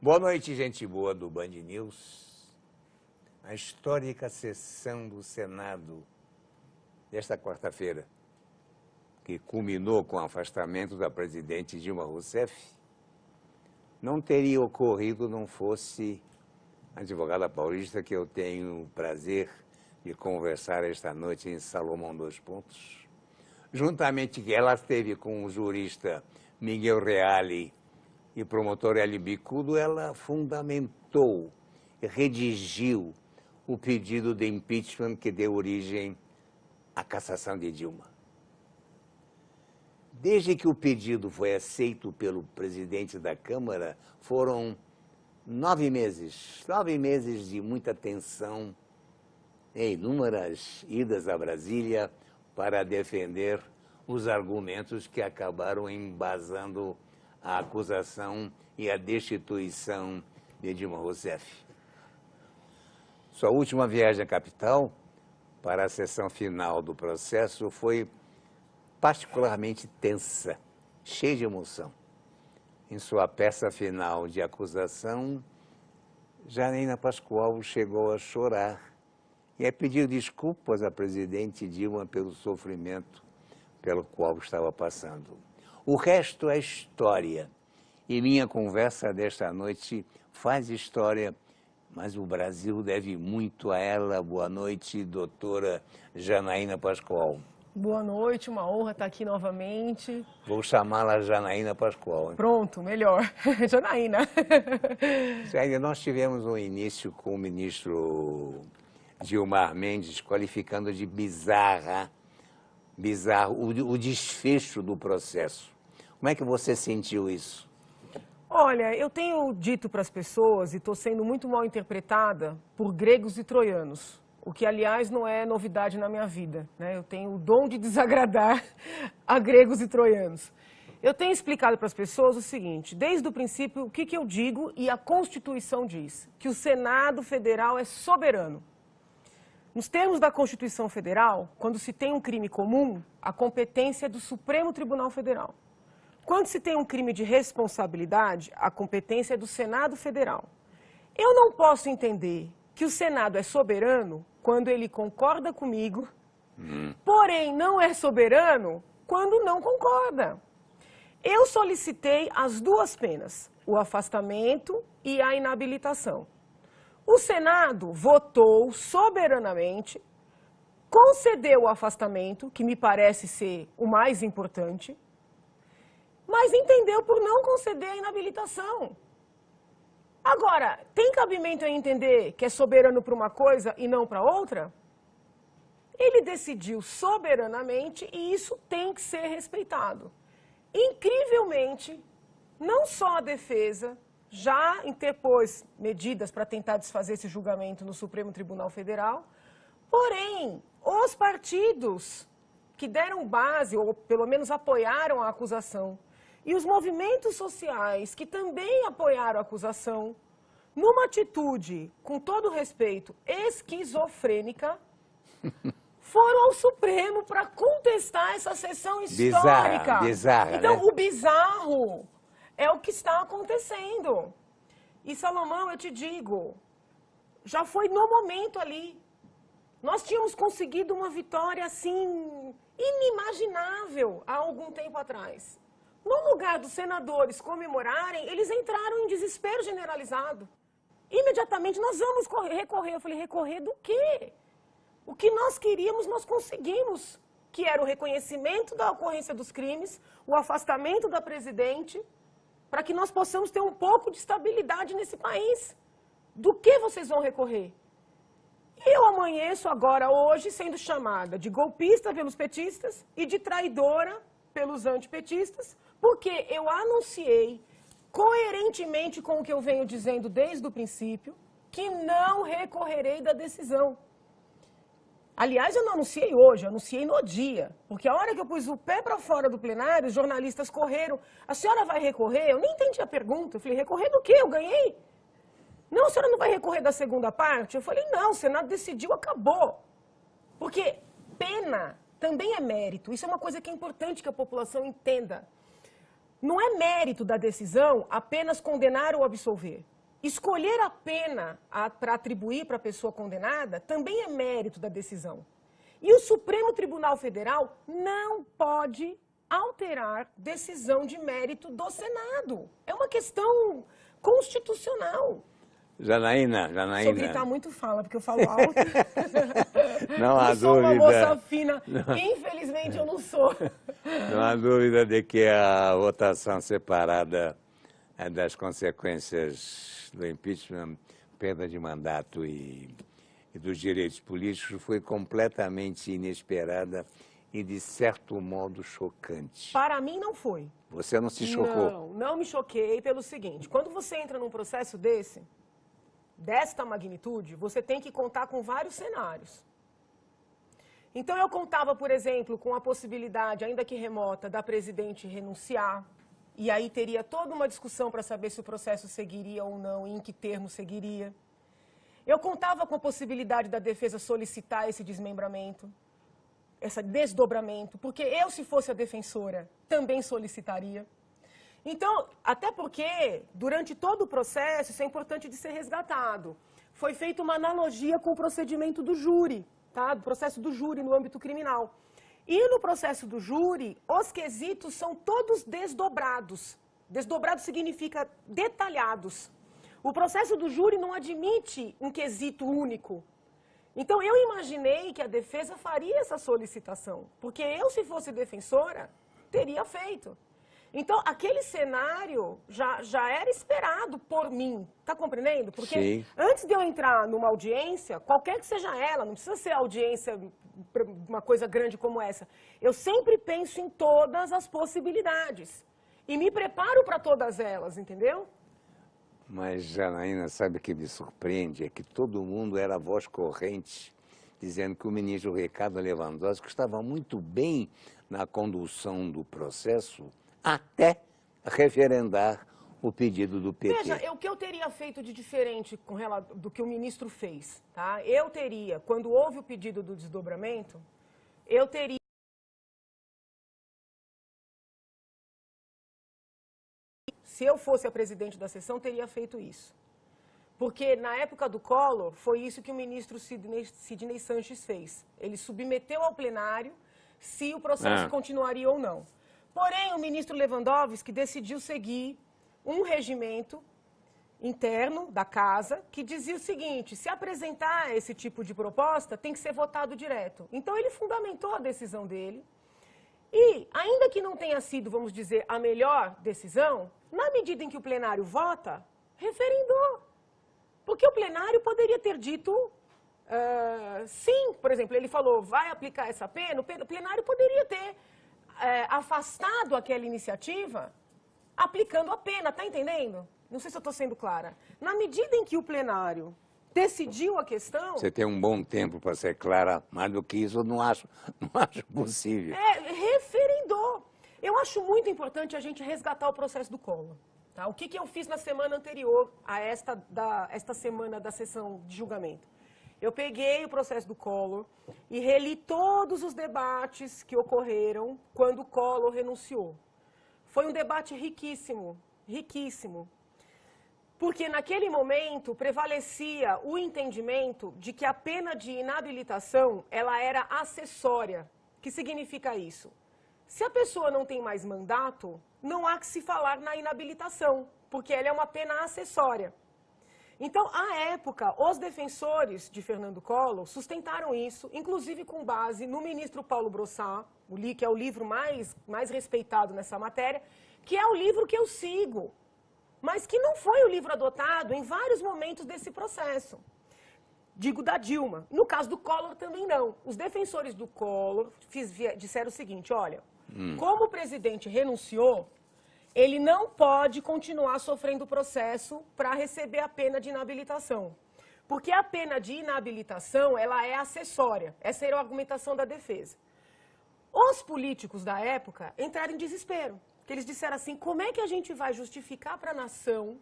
Boa noite, gente boa do Band News. A histórica sessão do Senado desta quarta-feira, que culminou com o afastamento da presidente Dilma Rousseff, não teria ocorrido não fosse a advogada paulista que eu tenho o prazer de conversar esta noite em Salomão Dois Pontos. Juntamente que ela esteve com o jurista Miguel Reale e promotor Hélio Bicudo, ela fundamentou e redigiu o pedido de impeachment que deu origem à cassação de Dilma. Desde que o pedido foi aceito pelo presidente da Câmara, foram 9 meses de muita tensão e inúmeras idas a Brasília para defender os argumentos que acabaram embasando a acusação e a destituição de Dilma Rousseff. Sua última viagem à capital, para a sessão final do processo, foi particularmente tensa, cheia de emoção. Em sua peça final de acusação, Janaína Pascoal chegou a chorar e a pedir desculpas à presidente Dilma pelo sofrimento pelo qual estava passando. O resto é história, e minha conversa desta noite faz história, mas o Brasil deve muito a ela. Boa noite, doutora Janaína Pascoal. Boa noite, uma honra estar aqui novamente. Vou chamá-la Janaína Pascoal. Hein? Pronto, melhor. Janaína. Sério, nós tivemos um início com o ministro Gilmar Mendes qualificando de bizarro o desfecho do processo. Como é que você sentiu isso? Olha, eu tenho dito para as pessoas, e estou sendo muito mal interpretada, por gregos e troianos, o que, aliás, não é novidade na minha vida, né? Eu tenho o dom de desagradar a gregos e troianos. Eu tenho explicado para as pessoas o seguinte: desde o princípio, o que eu digo e a Constituição diz? Que o Senado Federal é soberano. Nos termos da Constituição Federal, quando se tem um crime comum, a competência é do Supremo Tribunal Federal. Quando se tem um crime de responsabilidade, a competência é do Senado Federal. Eu não posso entender que o Senado é soberano quando ele concorda comigo, porém não é soberano quando não concorda. Eu solicitei as duas penas, o afastamento e a inabilitação. O Senado votou soberanamente, concedeu o afastamento, que me parece ser o mais importante, mas entendeu por não conceder a inabilitação. Agora, tem cabimento em entender que é soberano para uma coisa e não para outra? Ele decidiu soberanamente e isso tem que ser respeitado. Incrivelmente, não só a defesa já interpôs medidas para tentar desfazer esse julgamento no Supremo Tribunal Federal, porém, os partidos que deram base, ou pelo menos apoiaram a acusação, e os movimentos sociais que também apoiaram a acusação, numa atitude, com todo respeito, esquizofrênica, foram ao Supremo para contestar essa sessão histórica. Bizarra, então, né? O bizarro é o que está acontecendo. E, Salomão, eu te digo, já foi no momento ali. Nós tínhamos conseguido uma vitória, assim, inimaginável há algum tempo atrás. No lugar dos senadores comemorarem, eles entraram em desespero generalizado. Imediatamente, nós vamos recorrer. Eu falei, recorrer do quê? O que nós queríamos, nós conseguimos, que era o reconhecimento da ocorrência dos crimes, o afastamento da presidente, para que nós possamos ter um pouco de estabilidade nesse país. Do que vocês vão recorrer? Eu amanheço agora, hoje, sendo chamada de golpista pelos petistas e de traidora pelos antipetistas, porque eu anunciei, coerentemente com o que eu venho dizendo desde o princípio, que não recorrerei da decisão. Aliás, eu não anunciei hoje, eu anunciei no dia, porque a hora que eu pus o pé para fora do plenário, os jornalistas correram, a senhora vai recorrer? Eu nem entendi a pergunta, eu falei, recorrer do quê? Eu ganhei? Não, a senhora não vai recorrer da segunda parte? Eu falei, não, o Senado decidiu, acabou. Porque pena também é mérito, isso é uma coisa que é importante que a população entenda. Não é mérito da decisão apenas condenar ou absolver. escolher a pena para atribuir para a pessoa condenada também é mérito da decisão. E o Supremo Tribunal Federal não pode alterar decisão de mérito do Senado. É uma questão constitucional. Janaína. Se eu gritar muito, fala, porque eu falo alto. Não há eu sou dúvida. uma moça fina. Não. Infelizmente, eu não sou. Não há dúvida de que a votação separada das consequências do impeachment, perda de mandato e dos direitos políticos foi completamente inesperada e, de certo modo, chocante. Para mim, não foi. Você não se chocou? Não me choquei pelo seguinte. Quando você entra num processo desta magnitude, você tem que contar com vários cenários. Então, eu contava, por exemplo, com a possibilidade, ainda que remota, da presidente renunciar, e aí teria toda uma discussão para saber se o processo seguiria ou não, e em que termo seguiria. Eu contava com a possibilidade da defesa solicitar esse desmembramento, esse desdobramento, porque eu, se fosse a defensora, também solicitaria. Então, até porque, durante todo o processo, isso é importante de ser resgatado, foi feita uma analogia com o procedimento do júri, tá? Do processo do júri no âmbito criminal. E no processo do júri, os quesitos são todos desdobrados. Desdobrado significa detalhados. O processo do júri não admite um quesito único. Então, eu imaginei que a defesa faria essa solicitação, porque eu, se fosse defensora, teria feito. Então, aquele cenário já era esperado por mim, tá compreendendo? Porque Sim. Antes de eu entrar numa audiência, qualquer que seja ela, não precisa ser audiência, uma coisa grande como essa, eu sempre penso em todas as possibilidades e me preparo para todas elas, entendeu? Mas, Janaína, sabe o que me surpreende? É que todo mundo era voz corrente, dizendo que o ministro Ricardo Lewandowski estava muito bem na condução do processo, até referendar o pedido do PT. Veja, o que eu teria feito de diferente com relação do que o ministro fez, tá? Eu teria, quando houve o pedido do desdobramento, eu teria... Se eu fosse a presidente da sessão, teria feito isso. Porque na época do Collor, foi isso que o ministro Sidney Sanches fez. Ele submeteu ao plenário se o processo continuaria ou não. Porém, o ministro Lewandowski decidiu seguir um regimento interno da casa que dizia o seguinte: se apresentar esse tipo de proposta, tem que ser votado direto. Então, ele fundamentou a decisão dele e, ainda que não tenha sido, vamos dizer, a melhor decisão, na medida em que o plenário vota, referendou. Porque o plenário poderia ter dito sim. Por exemplo, ele falou, vai aplicar essa pena, o plenário poderia ter afastado aquela iniciativa aplicando a pena, tá entendendo? Não sei se eu estou sendo clara. Na medida em que o plenário decidiu a questão... Você tem um bom tempo para ser clara, mais do que isso eu não acho possível. Referendou. Eu acho muito importante a gente resgatar o processo do Collor. Tá? O que eu fiz na semana anterior a esta semana da sessão de julgamento? Eu peguei o processo do Collor e reli todos os debates que ocorreram quando o Collor renunciou. Foi um debate riquíssimo, riquíssimo. Porque naquele momento prevalecia o entendimento de que a pena de inabilitação ela era acessória. O que significa isso? Se a pessoa não tem mais mandato, não há que se falar na inabilitação, porque ela é uma pena acessória. Então, à época, os defensores de Fernando Collor sustentaram isso, inclusive com base no ministro Paulo Brossat, que é o livro mais respeitado nessa matéria, que é o livro que eu sigo, mas que não foi o livro adotado em vários momentos desse processo. Digo da Dilma. No caso do Collor também não. Os defensores do Collor disseram o seguinte, olha, como o presidente renunciou, ele não pode continuar sofrendo o processo para receber a pena de inabilitação. Porque a pena de inabilitação, ela é acessória. Essa era a argumentação da defesa. Os políticos da época entraram em desespero. Porque eles disseram assim, como é que a gente vai justificar para a nação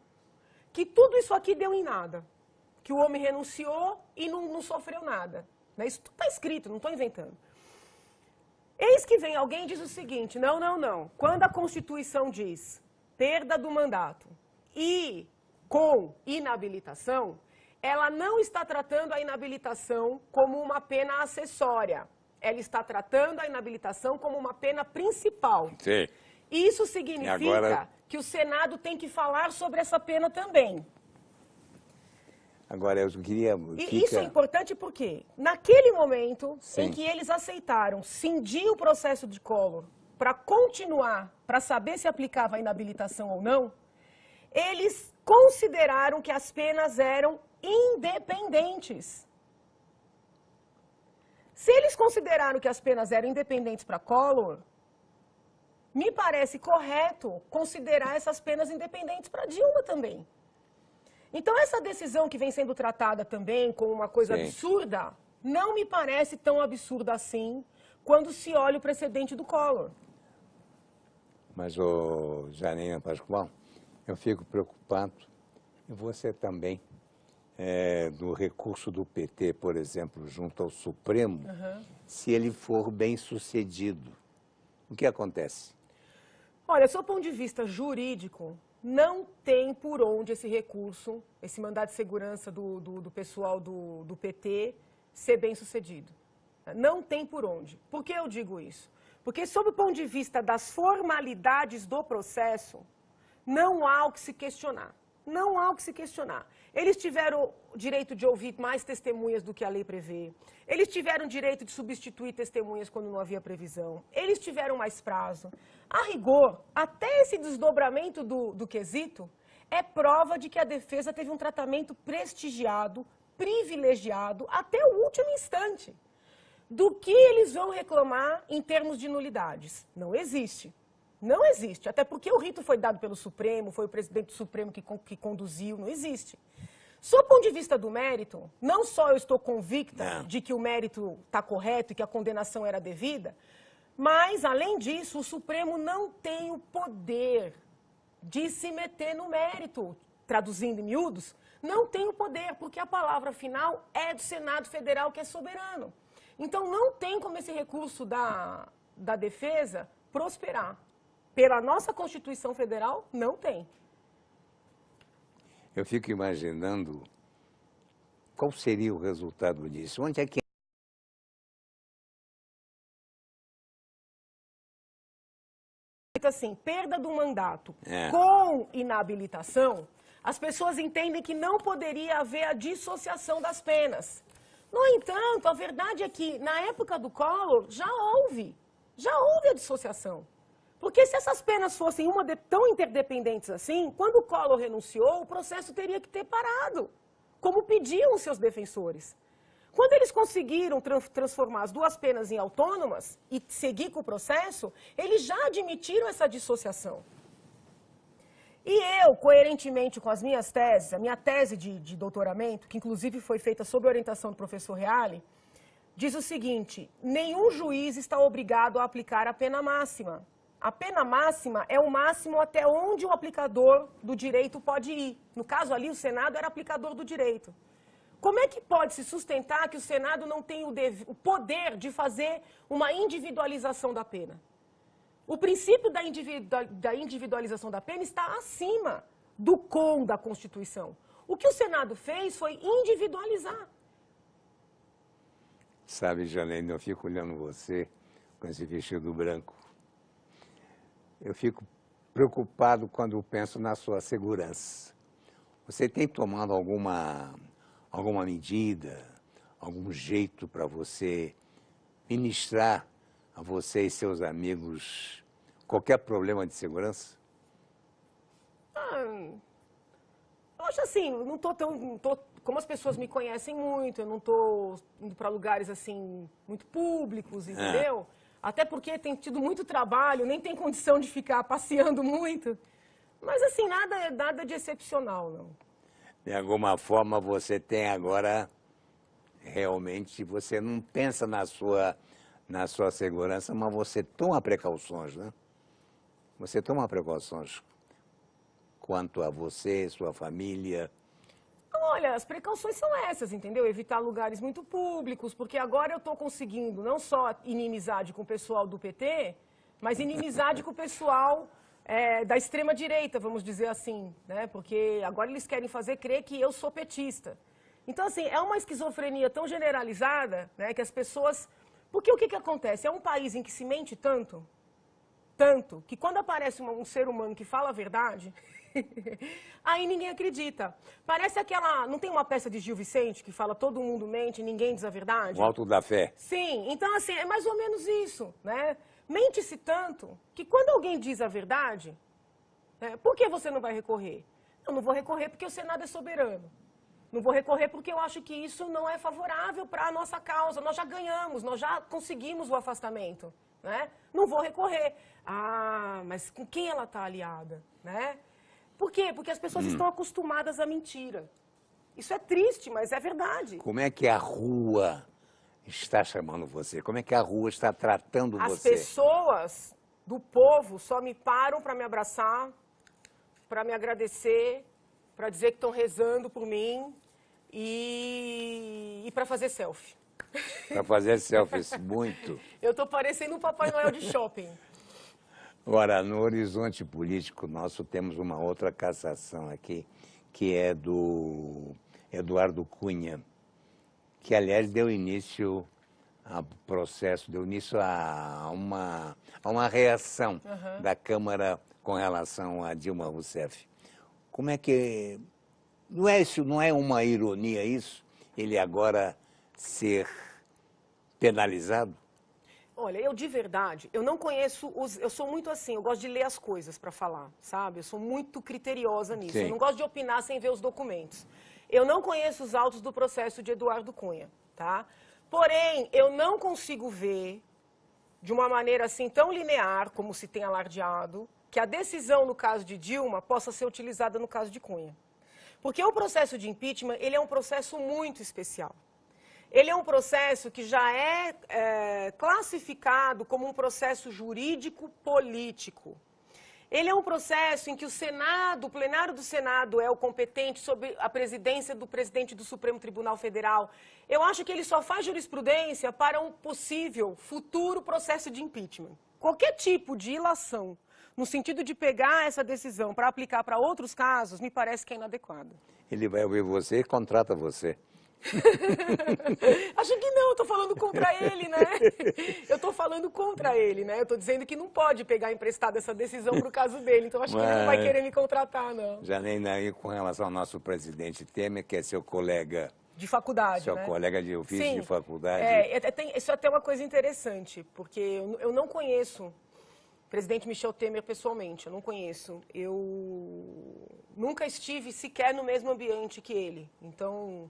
que tudo isso aqui deu em nada? Que o homem renunciou e não sofreu nada. Isso está escrito, não estou inventando. Eis que vem alguém e diz o seguinte, não. Quando a Constituição diz perda do mandato e com inabilitação, ela não está tratando a inabilitação como uma pena acessória. Ela está tratando a inabilitação como uma pena principal. Sim. Isso significa que o Senado tem que falar sobre essa pena também. Agora, eu queria... E isso é importante porque, naquele momento Sim. em que eles aceitaram cindir o processo de Collor para continuar, para saber se aplicava a inabilitação ou não, eles consideraram que as penas eram independentes. Se eles consideraram que as penas eram independentes para Collor, me parece correto considerar essas penas independentes para Dilma também. Então, essa decisão que vem sendo tratada também como uma coisa Sim. absurda, não me parece tão absurda assim quando se olha o precedente do Collor. Mas, Janaína Pascoal, eu fico preocupado, e você também, do recurso do PT, por exemplo, junto ao Supremo, se ele for bem sucedido. O que acontece? Olha, do ponto de vista jurídico, não tem por onde esse recurso, esse mandado de segurança do pessoal do PT ser bem sucedido. Não tem por onde. Por que eu digo isso? Porque, sob o ponto de vista das formalidades do processo, não há o que se questionar. Não há o que se questionar. Eles tiveram o direito de ouvir mais testemunhas do que a lei prevê. Eles tiveram o direito de substituir testemunhas quando não havia previsão. Eles tiveram mais prazo. A rigor, até esse desdobramento do quesito é prova de que a defesa teve um tratamento prestigiado, privilegiado, até o último instante. Do que eles vão reclamar em termos de nulidades? Não existe. Não existe, até porque o rito foi dado pelo Supremo, foi o presidente do Supremo que conduziu, não existe. Sob o ponto de vista do mérito, não só eu estou convicta de que o mérito está correto e que a condenação era devida, mas, além disso, o Supremo não tem o poder de se meter no mérito, traduzindo em miúdos, não tem o poder, porque a palavra final é do Senado Federal, que é soberano. Então, não tem como esse recurso da defesa prosperar. Pela nossa Constituição Federal, não tem. Eu fico imaginando qual seria o resultado disso. Onde é que... Assim, perda do mandato com inabilitação, as pessoas entendem que não poderia haver a dissociação das penas. No entanto, a verdade é que, na época do Collor, já houve a dissociação. Porque se essas penas fossem tão interdependentes assim, quando o Collor renunciou, o processo teria que ter parado, como pediam os seus defensores. Quando eles conseguiram transformar as duas penas em autônomas e seguir com o processo, eles já admitiram essa dissociação. E eu, coerentemente com as minhas teses, a minha tese de doutoramento, que inclusive foi feita sob orientação do professor Reale, diz o seguinte: nenhum juiz está obrigado a aplicar a pena máxima. A pena máxima é o máximo até onde o aplicador do direito pode ir. No caso ali, o Senado era aplicador do direito. Como é que pode se sustentar que o Senado não tem o poder de fazer uma individualização da pena? O princípio da individualização da pena está acima do com da Constituição. O que o Senado fez foi individualizar. Sabe, Janaína, eu fico olhando você com esse vestido branco. Eu fico preocupado quando eu penso na sua segurança. Você tem tomado alguma medida, algum jeito para você ministrar a você e seus amigos qualquer problema de segurança? Eu acho assim, como as pessoas me conhecem muito, eu não estou indo para lugares assim muito públicos, entendeu? Até porque tem tido muito trabalho, nem tem condição de ficar passeando muito. Mas assim, nada de excepcional, não. De alguma forma você tem agora, realmente, você não pensa na sua segurança, mas você toma precauções, né? Você toma precauções quanto a você, sua família. Olha, as precauções são essas, entendeu? Evitar lugares muito públicos, porque agora eu estou conseguindo não só inimizade com o pessoal do PT, mas inimizade com o pessoal da extrema-direita, vamos dizer assim, né? Porque agora eles querem fazer crer que eu sou petista. Então, assim, é uma esquizofrenia tão generalizada, né, que as pessoas... Porque o que acontece? É um país em que se mente tanto, que quando aparece um ser humano que fala a verdade, aí ninguém acredita. Parece aquela... Não tem uma peça de Gil Vicente que fala todo mundo mente, ninguém diz a verdade? O alto da fé. Sim, então assim, é mais ou menos isso, né? Mente-se tanto que quando alguém diz a verdade, né, por que você não vai recorrer? Eu não vou recorrer porque o Senado é soberano. Não vou recorrer porque eu acho que isso não é favorável para a nossa causa. Nós já ganhamos, nós já conseguimos o afastamento, né? Não vou recorrer. Ah, mas com quem ela está aliada, né? Por quê? Porque as pessoas estão acostumadas à mentira. Isso é triste, mas é verdade. Como é que a rua está chamando você? Como é que a rua está tratando você? As pessoas do povo só me param para me abraçar, para me agradecer, para dizer que estão rezando por mim e para fazer selfie. Para fazer selfies, muito. Eu estou parecendo um Papai Noel de shopping. Ora, no horizonte político nosso temos uma outra cassação aqui, que é do Eduardo Cunha, que, aliás, deu início ao processo, deu início a uma reação da Câmara com relação a Dilma Rousseff. Como é que... Não é uma ironia isso? Ele agora ser penalizado? Olha, eu de verdade, eu não conheço eu sou muito assim, eu gosto de ler as coisas para falar, sabe? Eu sou muito criteriosa nisso. Sim. Eu não gosto de opinar sem ver os documentos. Eu não conheço os autos do processo de Eduardo Cunha, tá? Porém, eu não consigo ver, de uma maneira assim tão linear, como se tem alardeado, que a decisão no caso de Dilma possa ser utilizada no caso de Cunha. Porque o processo de impeachment, ele é um processo muito especial. Ele é um processo que já é classificado como um processo jurídico-político. Ele é um processo em que o Senado, o plenário do Senado é o competente sobre a presidência do presidente do Supremo Tribunal Federal. Eu acho que ele só faz jurisprudência para um possível futuro processo de impeachment. Qualquer tipo de ilação, no sentido de pegar essa decisão para aplicar para outros casos, me parece que é inadequado. Ele vai ouvir você e contrata você. Acho que não, eu estou falando contra ele, né? Eu estou falando contra ele, né? Eu estou dizendo que não pode pegar emprestado essa decisão para o caso dele, então acho que ele não vai querer me contratar, não. Já nem aí com relação ao nosso presidente Temer, que é seu colega... De faculdade, seu né? colega de ofício. Sim, de faculdade. Isso é até uma coisa interessante, porque eu não conheço o presidente Michel Temer pessoalmente, eu não conheço. Eu nunca estive sequer no mesmo ambiente que ele, então...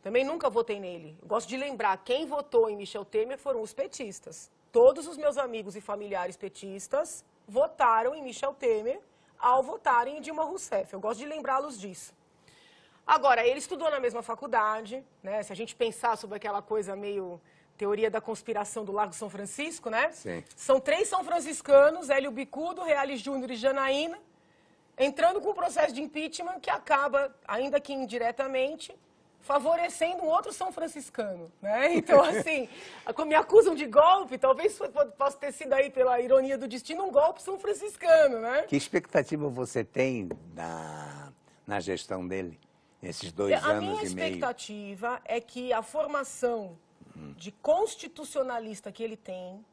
Também nunca votei nele. Eu gosto de lembrar, quem votou em Michel Temer foram os petistas. Todos os meus amigos e familiares petistas votaram em Michel Temer ao votarem em Dilma Rousseff. Eu gosto de lembrá-los disso. Agora, ele estudou na mesma faculdade, né? Se a gente pensar sobre aquela coisa meio teoria da conspiração do Largo São Francisco, né? Sim. São 3 são franciscanos, Hélio Bicudo, Reales Júnior e Janaína, entrando com um processo de impeachment que acaba, ainda que indiretamente, favorecendo um outro São Franciscano, né? Então, assim, me acusam de golpe, talvez possa ter sido aí, pela ironia do destino, um golpe São Franciscano, né? Que expectativa você tem na gestão dele, nesses 2 anos e meio? A minha expectativa é que a formação de constitucionalista que ele tem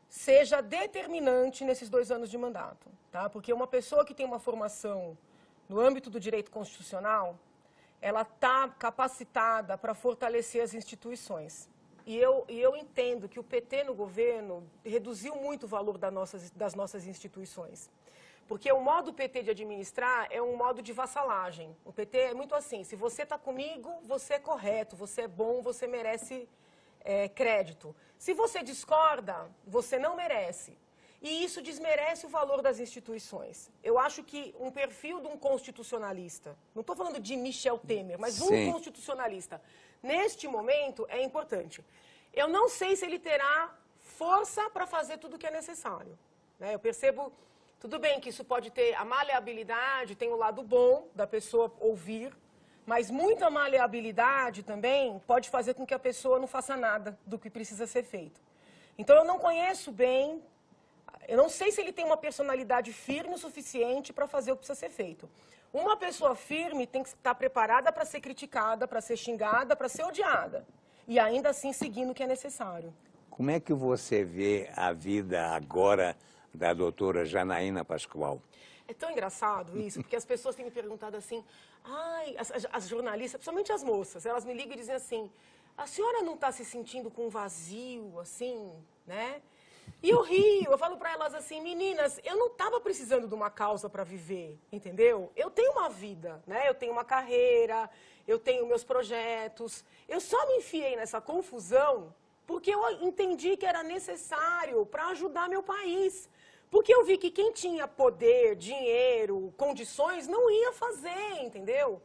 seja determinante nesses 2 anos de mandato, tá? Porque uma pessoa que tem uma formação no âmbito do direito constitucional, ela está capacitada para fortalecer as instituições. E eu entendo que o PT no governo reduziu muito o valor das nossas instituições. Porque o modo PT de administrar é um modo de vassalagem. O PT é muito assim, se você está comigo, você é correto, você é bom, você merece crédito. Se você discorda, você não merece. E isso desmerece o valor das instituições. Eu acho que um perfil de um constitucionalista, não estou falando de Michel Temer, mas um constitucionalista, neste momento é importante. Eu não sei se ele terá força para fazer tudo o que é necessário, né? Eu percebo, tudo bem que isso pode ter a maleabilidade, tem o lado bom da pessoa ouvir, mas muita maleabilidade também pode fazer com que a pessoa não faça nada do que precisa ser feito. Então eu não conheço bem Eu não sei se ele tem uma personalidade firme o suficiente para fazer o que precisa ser feito. Uma pessoa firme tem que estar preparada para ser criticada, para ser xingada, para ser odiada. E ainda assim seguindo o que é necessário. Como é que você vê a vida agora da doutora Janaína Pascoal? É tão engraçado isso, porque as pessoas têm me perguntado assim, ai, as jornalistas, principalmente as moças, elas me ligam e dizem assim, a senhora não está se sentindo com um vazio, assim, né? E eu rio, eu falo para elas assim, meninas, eu não estava precisando de uma causa para viver, entendeu? Eu tenho uma vida, né? Eu tenho uma carreira, eu tenho meus projetos. Eu só me enfiei nessa confusão porque eu entendi que era necessário para ajudar meu país. Porque eu vi que quem tinha poder, dinheiro, condições, não ia fazer, entendeu?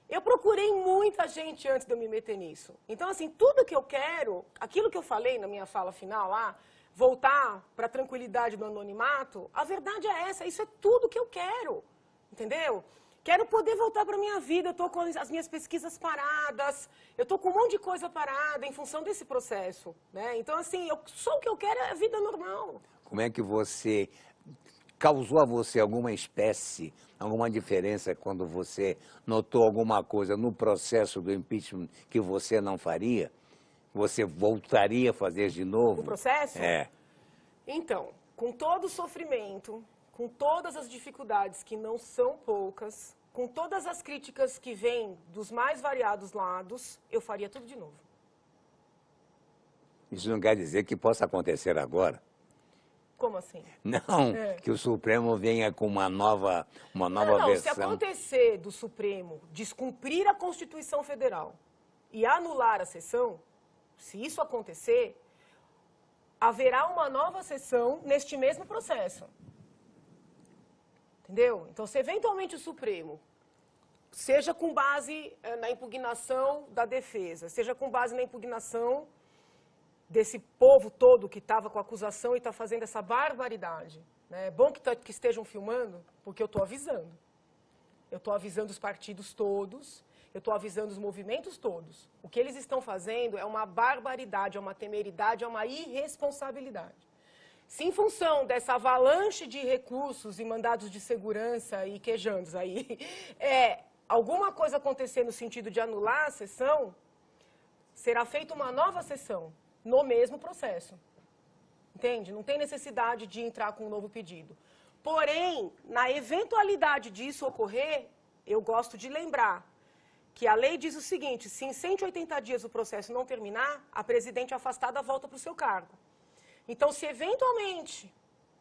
Eu procurei muita gente antes de eu me meter nisso. Então, assim, tudo que eu quero, aquilo que eu falei na minha fala final lá, voltar para a tranquilidade do anonimato, a verdade é essa, isso é tudo que eu quero, entendeu? Quero poder voltar para a minha vida, eu estou com as minhas pesquisas paradas, eu estou com um monte de coisa parada em função desse processo, né? Então, assim, só o que eu quero é a vida normal. Como é que você causou a você alguma espécie, alguma diferença quando você notou alguma coisa no processo do impeachment que você não faria? Você voltaria a fazer de novo? O processo? É. Então, com todo o sofrimento, com todas as dificuldades, que não são poucas, com todas as críticas que vêm dos mais variados lados, eu faria tudo de novo. Isso não quer dizer que possa acontecer agora. Como assim? Não, que o Supremo venha com uma nova Não, versão. se acontecer do Supremo descumprir a Constituição Federal e anular a sessão, se isso acontecer, haverá uma nova sessão neste mesmo processo. Entendeu? Então, se eventualmente o Supremo, seja com base na impugnação da defesa, seja com base na impugnação desse povo todo que estava com a acusação e está fazendo essa barbaridade. Né? É bom que estejam filmando, porque eu estou avisando. Eu estou avisando os partidos todos, eu estou avisando os movimentos todos. O que eles estão fazendo é uma barbaridade, é uma temeridade, é uma irresponsabilidade. Se em função dessa avalanche de recursos e mandados de segurança e quejandos aí, alguma coisa acontecer no sentido de anular a sessão, será feita uma nova sessão no mesmo processo. Entende? Não tem necessidade de entrar com um novo pedido. Porém, na eventualidade disso ocorrer, eu gosto de lembrar que a lei diz o seguinte, se em 180 dias o processo não terminar, a presidente afastada volta para o seu cargo. Então, se eventualmente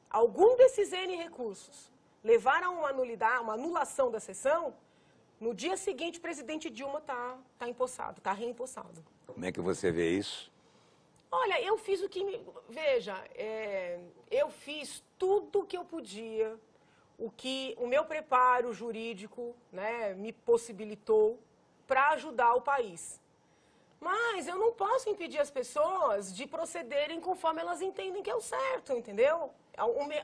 algum desses N recursos levar a uma anulação da sessão, no dia seguinte o presidente Dilma está empossado, está reempossado. Como é que você vê isso? Olha, eu fiz o que Veja, eu fiz tudo o que eu podia, o que o meu preparo jurídico, né, me possibilitou para ajudar o país. Mas eu não posso impedir as pessoas de procederem conforme elas entendem que é o certo, entendeu?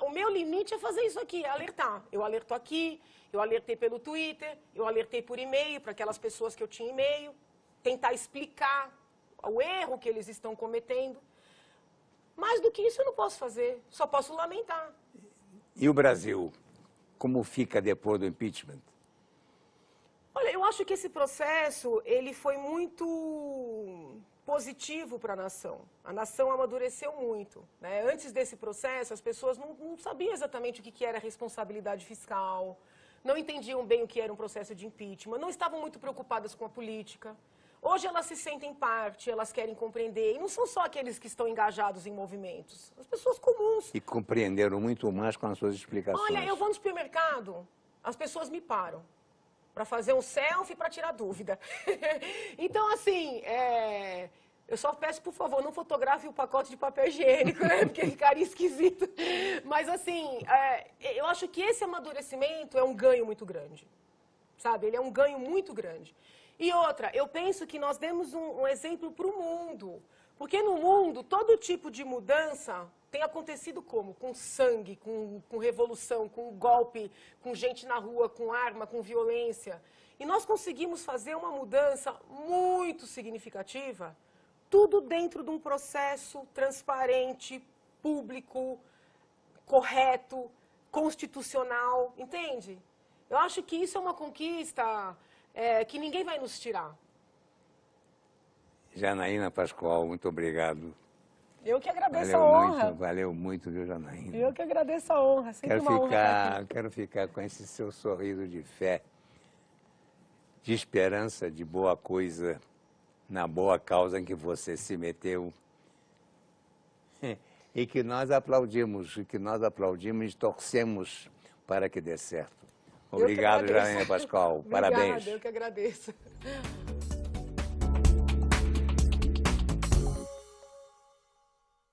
O meu limite é fazer isso aqui, é alertar. Eu alerto aqui, eu alertei pelo Twitter, eu alertei por e-mail para aquelas pessoas que eu tinha e-mail, tentar explicar o erro que eles estão cometendo. Mais do que isso eu não posso fazer, só posso lamentar. E o Brasil, como fica depois do impeachment? Olha, eu acho que esse processo, ele foi muito positivo para a nação. A nação amadureceu muito, né? Antes desse processo, as pessoas não sabiam exatamente o que era responsabilidade fiscal, não entendiam bem o que era um processo de impeachment, não estavam muito preocupadas com a política. Hoje elas se sentem parte, elas querem compreender, e não são só aqueles que estão engajados em movimentos, as pessoas comuns. E compreenderam muito mais com as suas explicações. Olha, eu vou no supermercado, as pessoas me param para fazer um selfie, para tirar dúvida. Então, assim, eu só peço, por favor, não fotografe o pacote de papel higiênico, né? Porque ficaria esquisito. Mas, assim, eu acho que esse amadurecimento é um ganho muito grande, sabe? Ele é um ganho muito grande. E outra, eu penso que nós demos um exemplo para o mundo. Porque no mundo, todo tipo de mudança tem acontecido como? Com sangue, com revolução, com golpe, com gente na rua, com arma, com violência. E nós conseguimos fazer uma mudança muito significativa, tudo dentro de um processo transparente, público, correto, constitucional, entende? Eu acho que isso é uma conquista que ninguém vai nos tirar. Janaína Pascoal, muito obrigado. Eu que agradeço a honra. Valeu muito, viu, Janaína? Eu que agradeço a honra. Sempre uma honra estar aqui. Quero ficar com esse seu sorriso de fé, de esperança, de boa coisa, na boa causa em que você se meteu. E que nós aplaudimos, e torcemos para que dê certo. Obrigado, Janaína Pascoal. Parabéns. Obrigada, eu que agradeço.